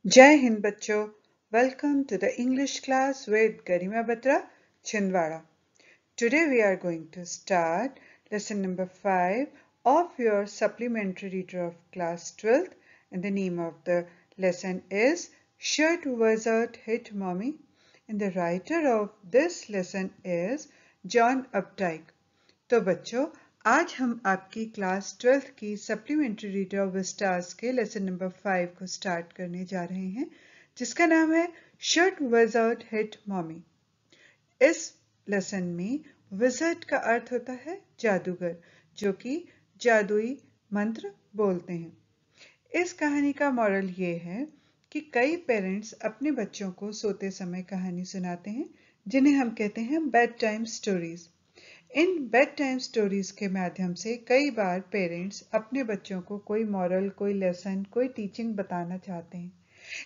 Jai Hind Bachcho, welcome to the English class with Garima Batra Chhindwara. Today we are going to start lesson number 5 of your supplementary reader of class 12th, and the name of the lesson is Should Wizard Hit Mommy? And the writer of this lesson is John Updike. तो बच्चों, आज हम आपकी class 12th की supplementary reader of stars के lesson number 5 को start करने जा रहे हैं, जिसका नाम है शुड विज़र्ड हिट मॉमी। इस लेसन में विज़र्ड का अर्थ होता है जादूगर, जो कि जादुई मंत्र बोलते हैं। इस कहानी का मॉरल ये है कि कई पेरेंट्स अपने बच्चों को सोते समय कहानी सुनाते हैं, जिन्हें हम कहते हैं bed time stories. In bed time stories के माध्यम से कई बार पेरेंट्स अपने बच्चों को कोई मॉरल, कोई लेसन, कोई टीचिंग बताना चाहते हैं,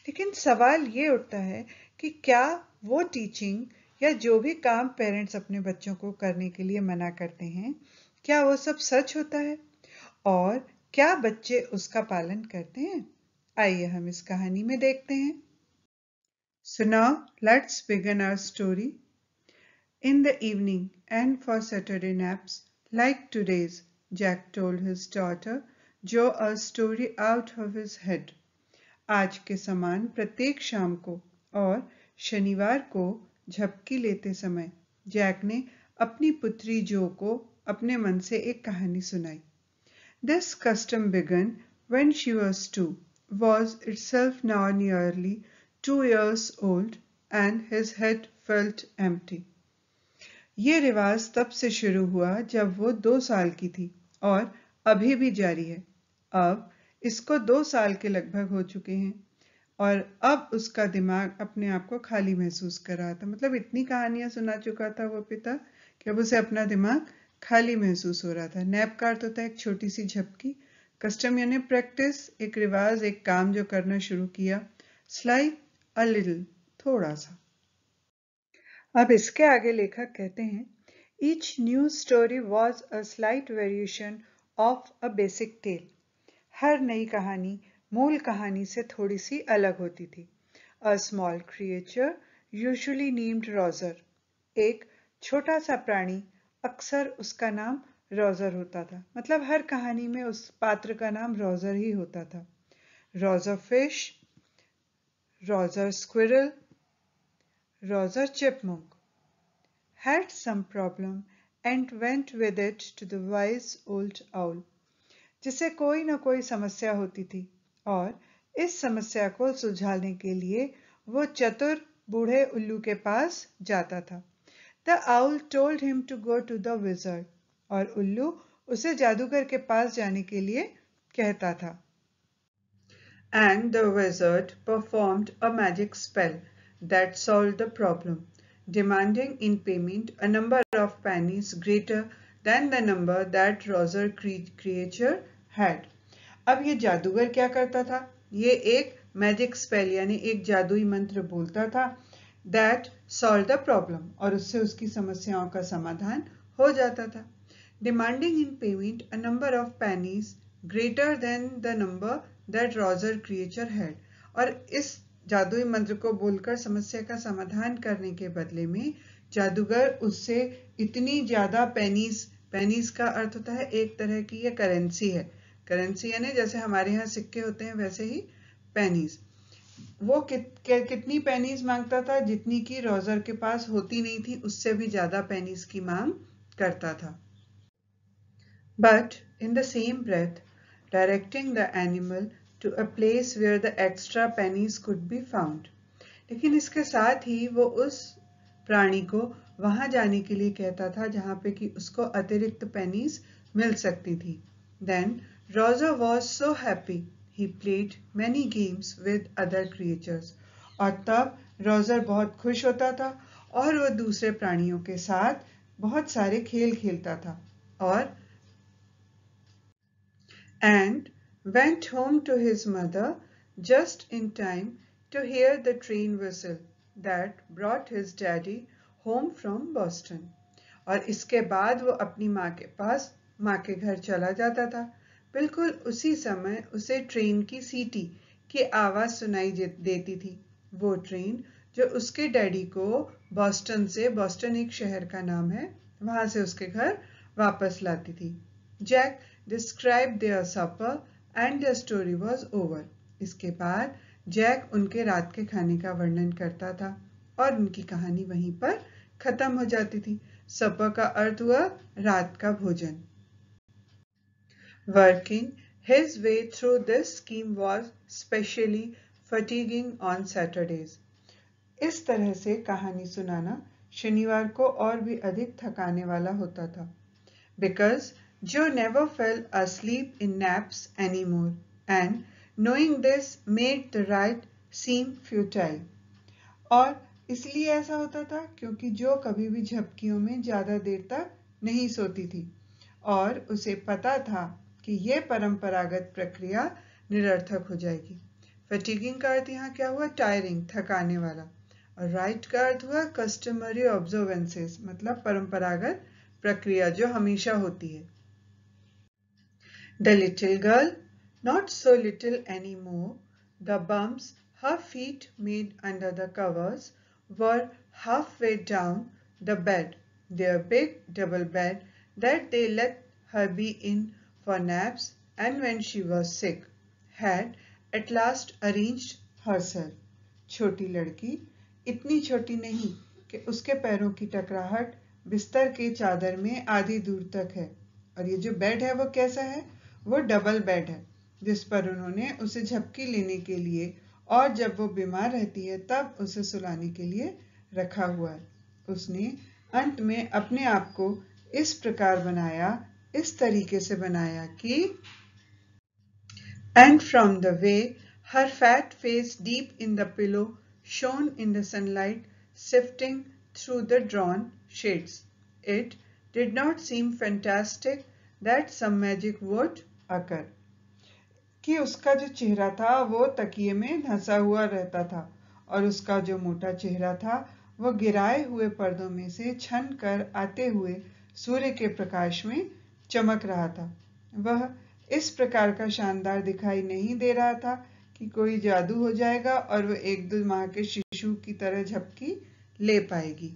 लेकिन सवाल ये उठता है कि क्या वो टीचिंग या जो भी काम पेरेंट्स अपने बच्चों को करने के लिए मना करते हैं, क्या वो सब सच होता है और क्या बच्चे उसका पालन करते हैं? आइए हम इस कहानी में देखते हैं। So now let's begin our story. In the evening and for Saturday naps, like today's, Jack told his daughter Jo a story out of his head. आज के समान प्रत्येक शाम को और शनिवार को झपकी लेते समय जैक ने अपनी पुत्री जो को अपने मन से एक कहानी सुनाई। This custom began when she was 2, was itself now nearly 2 years old, and his head felt empty. ये रिवाज तब से शुरू हुआ जब वो 2 साल की थी और अभी भी जारी है। अब इसको 2 साल के लगभग हो चुके हैं और अब उसका दिमाग अपने आप को खाली महसूस कर रहा था। मतलब इतनी कहानियां सुना चुका था वो पिता कि अब उसे अपना दिमाग खाली महसूस हो रहा था। नैप का अर्थ होता है एक छोटी सी झपकी। कस्टम यानी प्रैक्टिस, एक रिवाज, एक काम जो करना शुरू किया। स्लाइट, अ लिटिल, थोड़ा सा। अब इसके आगे लेखक कहते हैं Each new story was a slight variation of a basic tale. हर नई कहानी मूल कहानी से थोड़ी सी अलग होती थी। A small creature, usually named Roger. एक छोटा सा प्राणी, अक्सर उसका नाम रोजर होता था। मतलब हर कहानी में उस पात्र का नाम रोजर ही होता था। Roger fish, Roger squirrel, Roger chipmunk had some problem and went with it to the wise old owl. जिसे कोई न कोई समस्या होती थी और इस समस्या को सुलझाने के लिए वो चतुर बूढ़े उल्लू के पास जाता था। The owl told him to go to the wizard, और उल्लू उसे जादूगर के पास जाने के लिए कहता था। And the wizard performed a magic spell that solved the problem, demanding in payment a number of pennies greater than the number that Roger creature had. अब ये जादूगर क्या करता था? ये एक मैजिक स्पेल यानी एक जादुई मंत्र बोलता था that solved the problem, और उससे उसकी समस्याओं का समाधान हो जाता था। Demanding in payment a number of pennies greater than the number that Roger creature had, और इस जादुई मंत्र को बोलकर समस्या का समाधान करने के बदले में जादूगर उससे इतनी ज्यादा पेनीज का अर्थ होता है एक तरह की ये करेंसी है। करेंसी यानी जैसे हमारे यहाँ सिक्के होते हैं वैसे ही पेनीज। वो कितनी पेनीज मांगता था? जितनी की रोजर के पास होती नहीं थी, उससे भी ज्यादा पेनीज की मांग करता था। But in the same breath, directing the animal to a place where the extra pennies could be found. लेकिन इसके साथ ही वो उस प्राणी को वहां जाने के लिए कहता था जहां पे कि उसको अतिरिक्त पेनीज मिल सकती थी। Then Roger was so happy he played many games with other creatures. और तब रोजर बहुत खुश होता था और वो दूसरे प्राणियों के साथ बहुत सारे खेल खेलता था और and went home to his mother just in time to hear the train whistle that brought his daddy home from Boston. और इसके बाद वो अपनी माँ के पास, माँ के घर चला जाता था। बिल्कुल उसी समय उसे ट्रेन की सीटी की आवाज सुनाई देती थी। वो ट्रेन जो उसके डैडी को बॉस्टन एक शहर का नाम है, वहां से उसके घर वापस लाती थी। Jack describe their supper and the story was over. इसके बाद जैक उनके रात के खाने का वर्णन करता था और उनकी कहानी वहीं पर खत्म हो जाती थी। सपर का अर्थ हुआ रात का भोजन। Working his way through this scheme was specially fatiguing on Saturdays. इस तरह से कहानी सुनाना शनिवार को और भी अधिक थकाने वाला होता था। Because Joe never fell asleep in naps anymore, and knowing this made the ride seem futile. और इसलिए ऐसा होता था क्योंकि जो कभी भी झपकियों में ज्यादा देर तक नहीं सोती थी और उसे पता था कि यह परंपरागत प्रक्रिया निरर्थक हो जाएगी। फटीगिंग का अर्थ यहाँ क्या हुआ? टायरिंग, थकाने वाला। और राइट का अर्थ हुआ कस्टमरी ऑब्जर्वेंसेस, मतलब परंपरागत प्रक्रिया जो हमेशा होती है। The little girl, not so little anymore, the bumps her feet made under the covers were halfway down the bed, their big double bed that they let her be in for naps and when she was sick, had at last arranged herself. छोटी लड़की इतनी छोटी नहीं कि उसके पैरों की टकराहट बिस्तर के चादर में आधी दूर तक है। और ये जो बेड है वो कैसा है? वो डबल बेड है जिस पर उन्होंने उसे झपकी लेने के लिए और जब वो बीमार रहती है तब उसे सुलाने के लिए रखा हुआ है। उसने अंत में अपने आप को इस प्रकार बनाया, इस तरीके से बनाया कि and from the way her fat face deep in the pillow shone in the sunlight sifting through the drawn shades, it did not seem fantastic that some magic would occur. कि उसका जो चेहरा था वो तकिए में धंसा हुआ रहता था और उसका जो मोटा चेहरा था वो गिराए हुए पर्दों में से छन कर आते हुए सूर्य के प्रकाश में चमक रहा था। वह इस प्रकार का शानदार दिखाई नहीं दे रहा था कि कोई जादू हो जाएगा और वह 1-2 माह के शिशु की तरह झपकी ले पाएगी।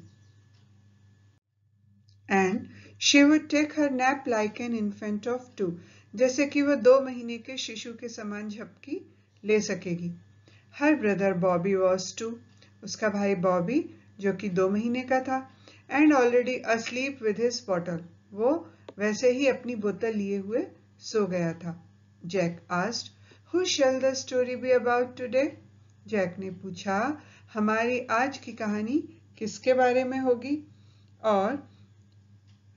And she would take her nap like an infant of 2, जैसे कि वह 2 महीने के शिशु के समान झपकी ले सकेगी। Her brother Bobby was 2, उसका भाई बॉबी जो कि 2 महीने का था, and already asleep with his bottle, वो वैसे ही अपनी बोतल लिए हुए सो गया था। Jack asked, "Who shall the story be about today?" Jack ने पूछा, हमारी आज की कहानी किसके बारे में होगी? और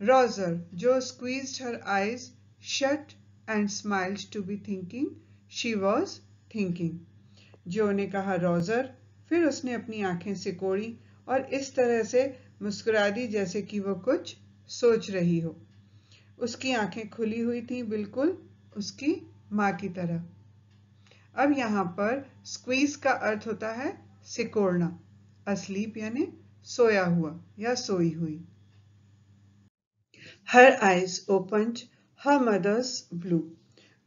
Roger, Joe squeezed her eyes shut and smiled to be thinking she was thinking. जो ने कहा रोजर, फिर उसने अपनी आंखें सिकोड़ी और इस तरह से मुस्कुरा दी जैसे कि वो कुछ सोच रही हो। उसकी आंखें खुली हुई थी, बिल्कुल उसकी माँ की तरह। अब यहाँ पर स्क्वीज का अर्थ होता है सिकोड़ना, asleep यानी सोया हुआ या सोई हुई। Her eyes opened, her mother's blue.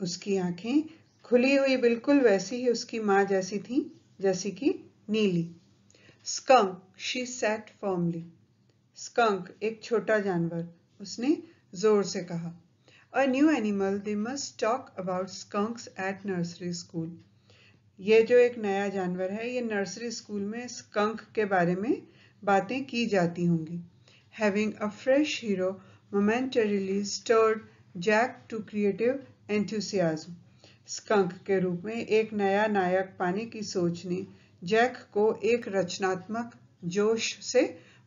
उसकी आंखें खुली हुई बिल्कुल वैसी ही उसकी माँ जैसी थी, जैसी कि नीली। Skunk, she sat firmly. Skunk एक छोटा जानवर, उसने जोर से कहा। A new animal, they must talk about skunks at nursery school. ये जो एक नया जानवर है, ये नर्सरी स्कूल में स्कंक के बारे में बातें की जाती होंगी। Having a fresh hero momentarily stirred Jack to creative enthusiasm. Skunk के रूप में एक नया नायक पाने की सोच ने जैक को एक रचनात्मक जोश से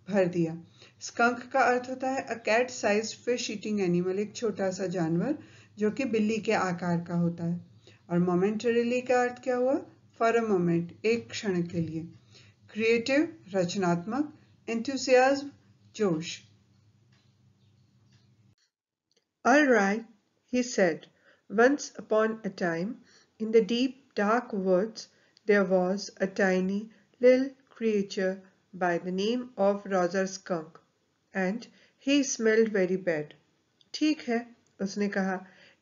भर दिया। स्कंक का अर्थ होता है a cat sized fish eating animal, एक छोटा सा जानवर जो कि बिल्ली के आकार का होता है। और momentarily का अर्थ क्या हुआ? For a moment, एक क्षण के लिए। Creative, रचनात्मक, enthusiasm, जोश। All right, he said, once upon a time, in the deep, dark woods, there was a tiny little creature by the name of Roger Skunk, and he smelled very bad. ठीक है, उसने कहा,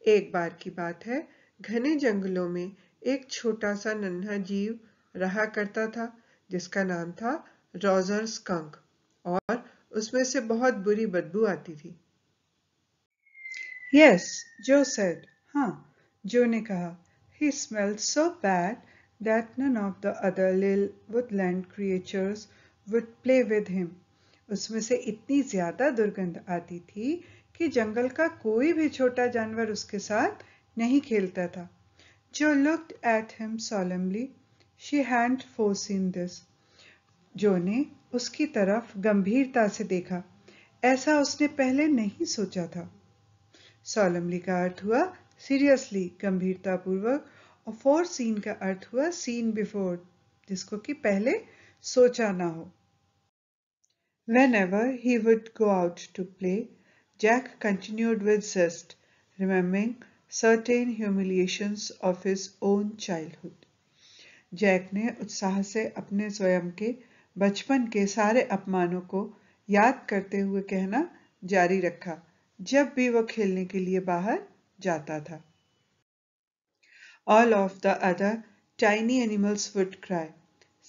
एक बार की बात है, घने जंगलों में एक छोटा सा नन्हा जीव रहा करता था जिसका नाम था रोजर स्कंक और उसमें से बहुत बुरी बदबू आती थी। Yes, Joe said. हाँ, जो ने कहा. He smelled so bad that none of the other little woodland creatures would play with him. उसमें से इतनी ज्यादा दुर्गंध आती थी कि जंगल का कोई भी छोटा जानवर उसके साथ नहीं खेलता था. Joe looked at him solemnly. She hadn't foreseen this. जो ने उसकी तरफ गंभीरता से देखा. ऐसा उसने पहले नहीं सोचा था. solemnly का अर्थ हुआ seriously गंभीरता पूर्वक और foreseen का अर्थ हुआ seen before जिसको कि पहले सोचा ना हो. Whenever he would go out to play, Jack continued with zest, remembering certain humiliations of his own childhood. Jack ने उत्साह से अपने स्वयं के बचपन के सारे अपमानों को याद करते हुए कहना जारी रखा जब भी वह खेलने के लिए बाहर जाता था. All of the other tiny animals would cry.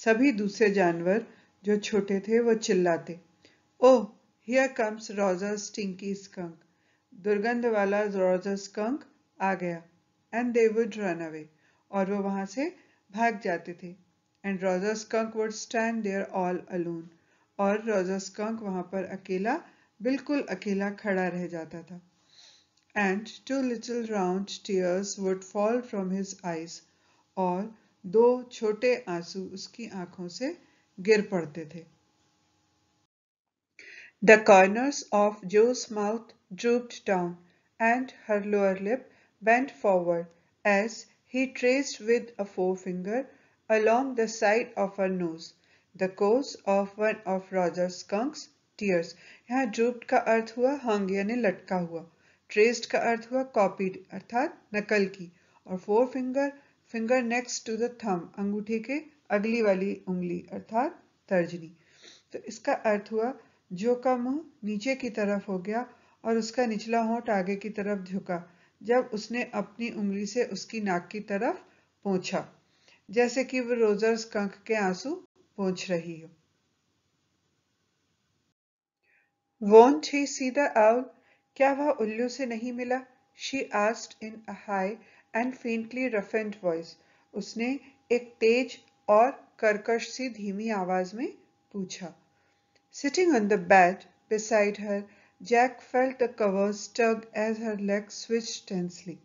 सभी दूसरे जानवर जो छोटे थे वो चिल्लाते. Oh, here comes Roger Stinky Skunk. दुर्गंध वाला Roger Skunk आ गया. And they would run away. और वो वहां से भाग जाते थे. And Roger Skunk would stand there all alone. और Roger Skunk वहां पर अकेला बिल्कुल अकेला खड़ा रह जाता था. And two little round tears would fall from his eyes. और दो छोटे आंसू उसकी आंखों से गिर पड़ते थे. The corners of Joe's mouth drooped down, and her lower lip bent forward as he traced with a forefinger along the side of her nose the course of one of Roger Skunk's tears. यहाँ drooped का अर्थ हुआ hung यानी लटका हुआ, traced का अर्थ हुआ copied अर्थात नकल की, और forefinger finger next to the thumb अंगूठे के अगली वाली उंगली अर्थात तर्जनी. तो इसका अर्थ हुआ जो का मुंह नीचे की तरफ हो गया और उसका निचला होंठ आगे की तरफ झुका जब उसने अपनी उंगली से उसकी नाक की तरफ पोंछा, जैसे कि वो रोजर स्कंक के आंसू पोंछ रही हो. Won't he see the owl? क्या वह उल्लू से नहीं मिला? She asked in a high and faintly roughened voice. उसने एक तेज और कर्कश सी धीमी आवाज में पूछा. Sitting on the bed beside her, Jack felt the covers tug as her legs switched tensely.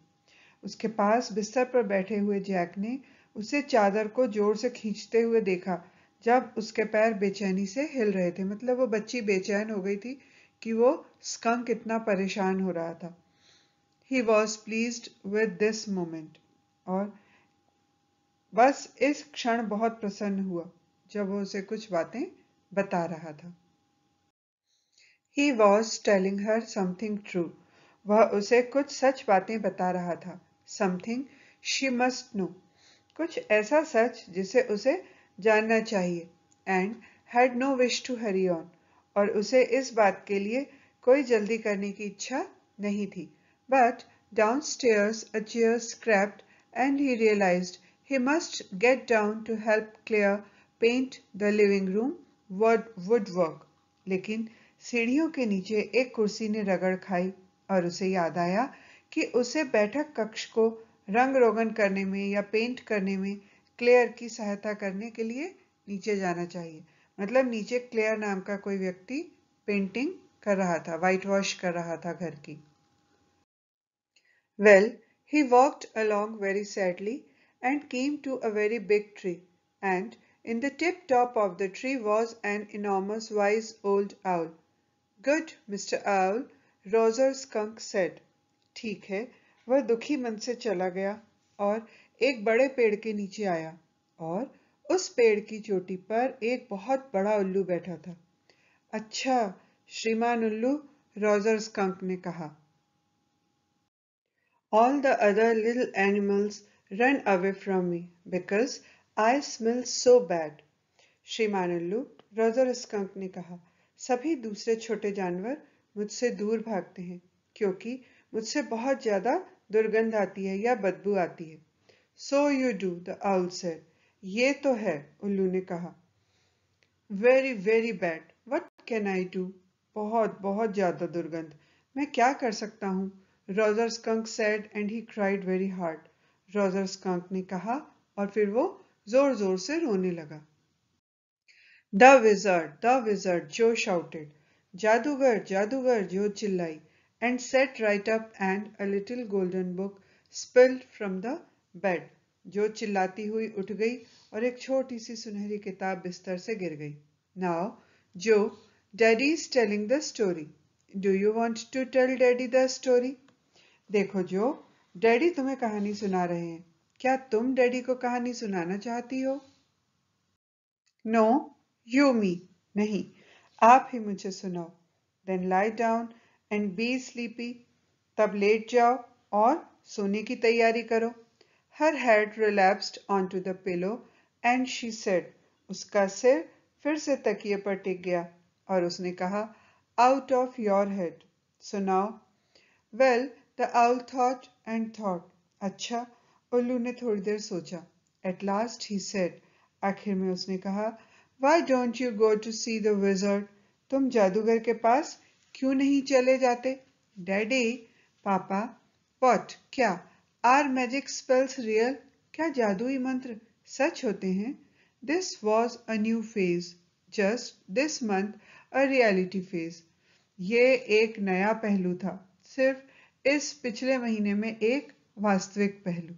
उसके पास बिस्तर पर बैठे हुए जैक ने उसे चादर को जोर से खींचते हुए देखा जब उसके पैर बेचैनी से हिल रहे थे. मतलब वो बच्ची बेचैन हो गई थी कि वो स्कंक इतना परेशान हो रहा था. He was pleased with this moment. और बस इस क्षण बहुत प्रसन्न हुआ जब वो उसे कुछ बातें बता रहा था. He was telling her something true. वह उसे कुछ सच बातें बता रहा था. Something she must know. कुछ ऐसा सच जिसे उसे जानना चाहिए. And had no wish to hurry on. और उसे इस बात के लिए कोई जल्दी करने की इच्छा नहीं थी. But downstairs a chair scraped and he realized he must get down to help Claire paint the living room woodwork. लेकिन सीढ़ियों के नीचे एक कुर्सी ने रगड़ खाई और उसे याद आया कि उसे बैठक कक्ष को रंग रोगन करने में या पेंट करने में क्लेयर की सहायता करने के लिए नीचे जाना चाहिए. मतलब नीचे क्लेयर नाम का कोई व्यक्ति पेंटिंग कर रहा था, व्हाइट वॉश कर रहा था घर की. Well, he walked along very sadly and came to a very big tree, and in the tip top of the tree was an enormous wise old owl. Good, Mr. Owl, Roger Skunk said. ठीक है, वह दुखी मन से चला गया और एक बड़े पेड़ के नीचे आया और उस पेड़ की चोटी पर एक बहुत बड़ा उल्लू बैठा था. अच्छा, श्रीमान उल्लू, रॉजर स्कंक ने कहा. All the other little animals run away from me because I smell so bad. श्रीमान उल्लू, रॉजर स्कंक ने कहा. सभी दूसरे छोटे जानवर मुझसे दूर भागते हैं क्योंकि मुझसे बहुत ज्यादा दुर्गंध आती है या बदबू आती है. So you do, the owl said. ये तो है, उल्लू ने कहा. Very, very bad. What can I do? बहुत बहुत ज्यादा दुर्गंध. मैं क्या कर सकता हूँ? Roger Skunk said and he cried very hard. Roger Skunk ने कहा और फिर वो जोर जोर से रोने लगा. The wizard, Joe shouted. जादूगर, जादूगर, Joe चिल्लाई, and sat right up and a little golden book spilled from the bed. जो चिल्लाती हुई उठ गई और एक छोटी सी सुनहरी किताब बिस्तर से गिर गई. Now, Joe, Daddy is telling the story. Do you want to tell Daddy the story? देखो जो, डैडी तुम्हें कहानी सुना रहे हैं. क्या तुम डैडी को कहानी सुनाना चाहती हो? No, you me. नहीं, आप ही मुझे सुनाओ. Then lie down and be sleepy. तब लेट जाओ और सोने की तैयारी करो. Her head relapsed onto the pillow and she said. उसका सिर फिर से तकिए पर टिक गया और उसने कहा, आउट ऑफ योर हेड. सुनाओ. Well, the owl thought and thought. अच्छा, उल्लू ने थोड़ी देर सोचा. At last he said. आखिर में उसने कहा, Why don't you go to see the wizard? तुम जादूगर के पास क्यों नहीं चले जाते? Daddy, पापा, what? क्या? Are magic spells real? क्या जादुई मंत्र सच होते हैं? This was a new phase. Just this month, a reality phase. ये एक नया पहलू था. सिर्फ इस पिछले महीने में एक वास्तविक पहलू.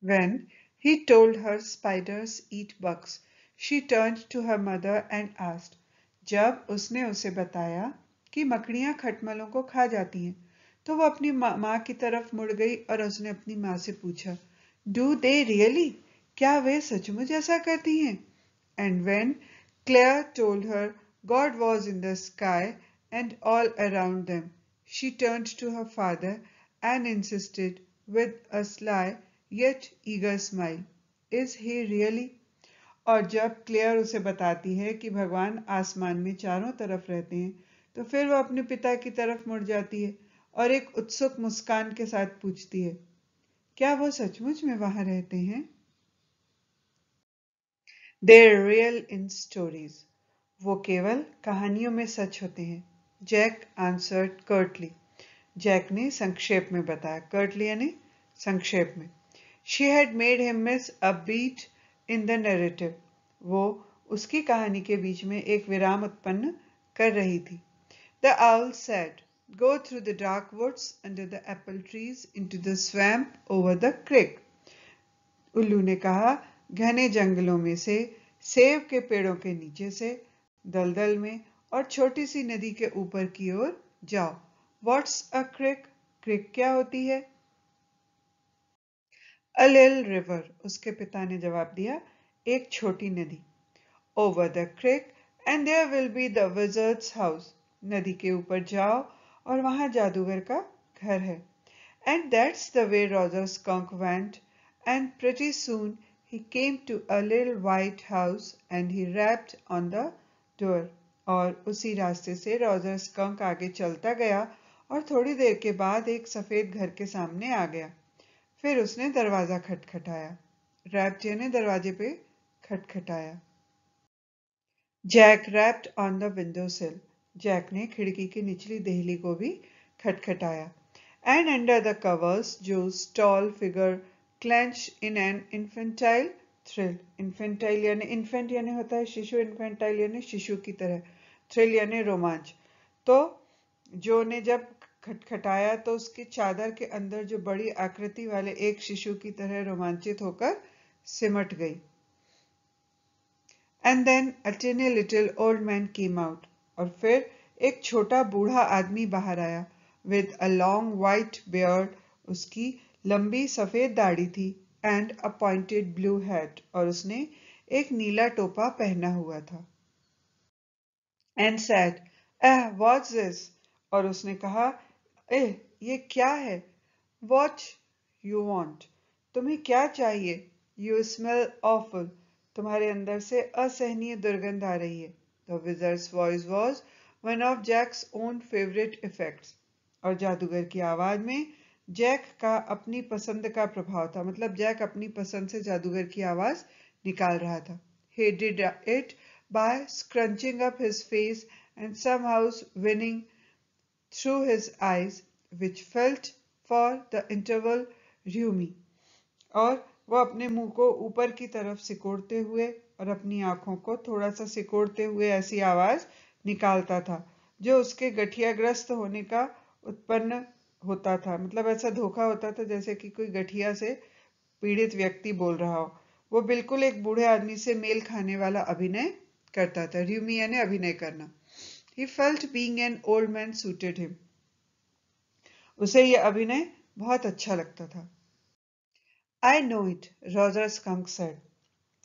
When he told her spiders eat bugs, she turned to her mother and asked. जब उसने उसे बताया कि मकड़ियां खटमलों को खा जाती हैं, तो वो अपनी माँ की तरफ मुड़ गई और उसने अपनी माँ से पूछा, Do they really? क्या वे सचमुच ऐसा करती हैं? And when Claire told her God was in the sky and all around them, she turned to her father and insisted with a sly yet eager smile, Is he really? और जब clear उसे बताती है कि भगवान आसमान में चारों तरफ रहते हैं, तो फिर वो अपने पिता की तरफ मुड़ जाती है और एक उत्सुक मुस्कान के साथ पूछती है, क्या वो सचमुच में वहां रहते हैं? They're real in stories. वो केवल कहानियों में सच होते हैं. Jack answered curtly. जैक ने संक्षेप में बताया. कर्टली यानी संक्षेप में. She had made him miss a beat in the narrative. वो उसकी कहानी के बीच में एक विराम उत्पन्न कर रही थी. The owl said, Go through the dark woods under the apple trees into the swamp over the creek. उल्लू ने कहा, घने जंगलों में से, सेब के पेड़ों के नीचे से, दलदल में और छोटी सी नदी के ऊपर की ओर जाओ. What's a creek? क्रिक क्या होती है? A little river, उसके पिता ने जवाब दिया, एक छोटी नदी. Over the creek and there will be the wizard's house. नदी के ऊपर जाओ और वहां जादूगर का घर है. And that's the way Roger Skunk went, and pretty soon he came to a little white house and he rapped on the door. और उसी रास्ते से रॉजर स्कंक आगे चलता गया और थोड़ी देर के बाद एक सफेद घर के सामने आ गया. फिर उसने दरवाजा खटखटाया. रैप्ट यानी दरवाजे पे खटखटाया. Jack rapped on the window sill. Jack ने खिड़की की निचली देहली को भी खटखटाया. And under the covers, Joe's tall figure clenched in an infantile thrill. Infantile यानी होता है शिशु, infantile यानी शिशु की तरह, thrill यानी रोमांच. तो जो ने जब खटखटाया तो उसकी चादर के अंदर जो बड़ी आकृति वाले एक शिशु की तरह रोमांचित होकर सिमट गई. And then a tiny little old man came out. और फिर एक छोटा बूढ़ा आदमी बाहर आया. With a long white beard, उसकी लंबी सफेद दाढ़ी थी, and a pointed blue hat, और उसने एक नीला टोपा पहना हुआ था. And said, what's this? और उसने कहा, ये क्या है? What you want? तुम्हें क्या चाहिए? You smell awful. तुम्हारे अंदर से असहनीय दुर्गंध आ रही है. The wizard's voice was one of Jack's own favorite effects. और जादूगर की आवाज में जैक का अपनी पसंद का प्रभाव था, मतलब जैक अपनी पसंद से जादूगर की आवाज निकाल रहा था. He did it by scrunching up his face and somehow winning through his eyes, which felt for the interval rheumy. और वो अपने मुंह को ऊपर की तरफ सिकोड़ते हुए और अपनी आंखों को थोड़ा सा सिकोड़ते हुए ऐसी आवाज निकालता था जो उसके गठियाग्रस्त होने का उत्पन्न होता था. मतलब ऐसा धोखा होता था जैसे कि कोई गठिया से पीड़ित व्यक्ति बोल रहा हो. वो बिल्कुल एक बूढ़े आदमी से मेल खाने वाला अभिनय करता था. र्यूमी यानी अभिनय करना. He felt being an old man suited him. उसे यह अभिनय बहुत अच्छा लगता था. I know it, Roger Skunk said.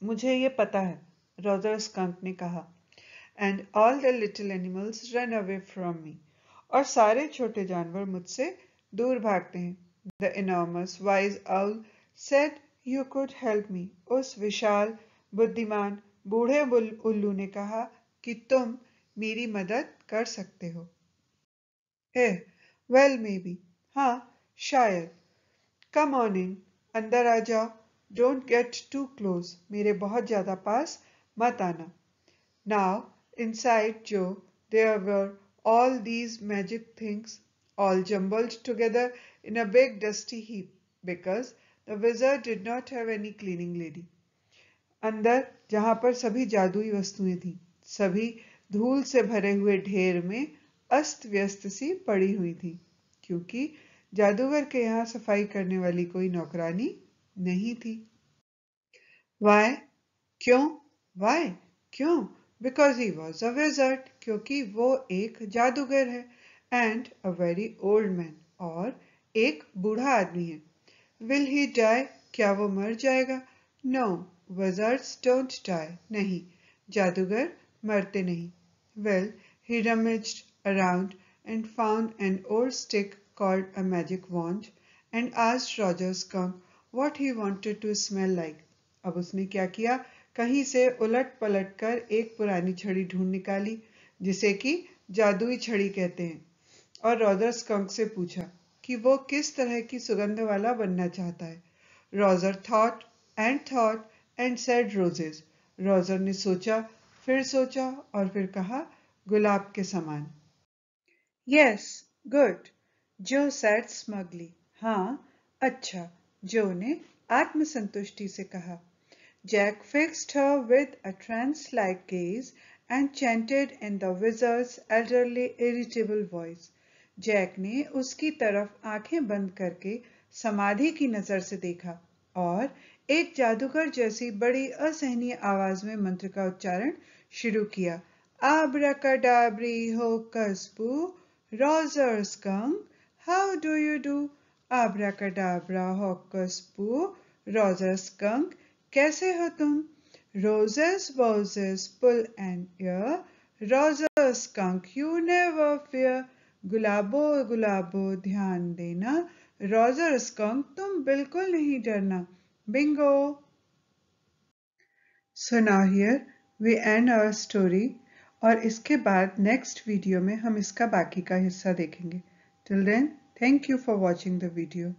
मुझे ये पता है, Roger Skunk ने कहा. And all the little animals run away from me. और सारे छोटे जानवर मुझसे दूर भागते हैं. The enormous wise owl said you could help me. उस विशाल बुद्धिमान बूढ़े उल्लू ने कहा कि तुम मेरी मदद कर सकते हो. Well maybe. हाँ, शायद. Come on in. अंदर आ जाओ. Don't get too close. मेरे बहुत ज्यादा पास मत आना. Now, inside Joe, there were all these magic things, all jumbled together in a big dusty heap, because the wizard did not have any cleaning lady. अंदर जहां पर सभी जादुई वस्तुएं थीं, सभी धूल से भरे हुए ढेर में अस्त व्यस्त सी पड़ी हुई थी, क्योंकि जादूगर के यहाँ सफाई करने वाली कोई नौकरानी नहीं थी. Why? क्यों? Why? क्यों? Because he was a wizard. क्योंकि वो एक जादूगर है. And a very old man. और एक बूढ़ा आदमी है. Will he die? क्या वो मर जाएगा? No. Wizards don't die. नहीं. जादूगर मरते नहीं. Well, he rummaged around and found an old stick called a magic wand and asked Roger Skunk what he wanted to smell like. अब उसने क्या किया? कहीं से उलट पलट कर एक पुरानी छड़ी ढूंढ निकाली जिसे कि जादुई छड़ी कहते हैं, और रॉजर स्कंक से पूछा कि वो किस तरह की सुगंध वाला बनना चाहता है. Roger thought and said roses. Roger ने सोचा और फिर कहा गुलाब के समान. Yes, good. जो said smugly. हाँ, अच्छा. जो ने आत्मसंतुष्टि से कहा. Jack fixed her with a trance-like gaze and chanted in the wizard's elderly, irritable voice. Jack ने उसकी तरफ आंखें बंद करके समाधि की नजर से देखा और एक जादूगर जैसी बड़ी असहनीय आवाज में मंत्र का उच्चारण शुरू किया. Abracadabra hocus poo, Roger Skunk, how do you do? Abracadabra hocus poo, Roger Skunk, कैसे हो तुम? Roses, roses, pull an ear, Roger Skunk, you never fear. गुलाबो गुलाबो ध्यान देना, Roger Skunk, तुम बिल्कुल नहीं डरना. Bingo! So now here we end our story. और इसके बाद next video में हम इसका बाकी का हिस्सा देखेंगे. Till then, thank you for watching the video.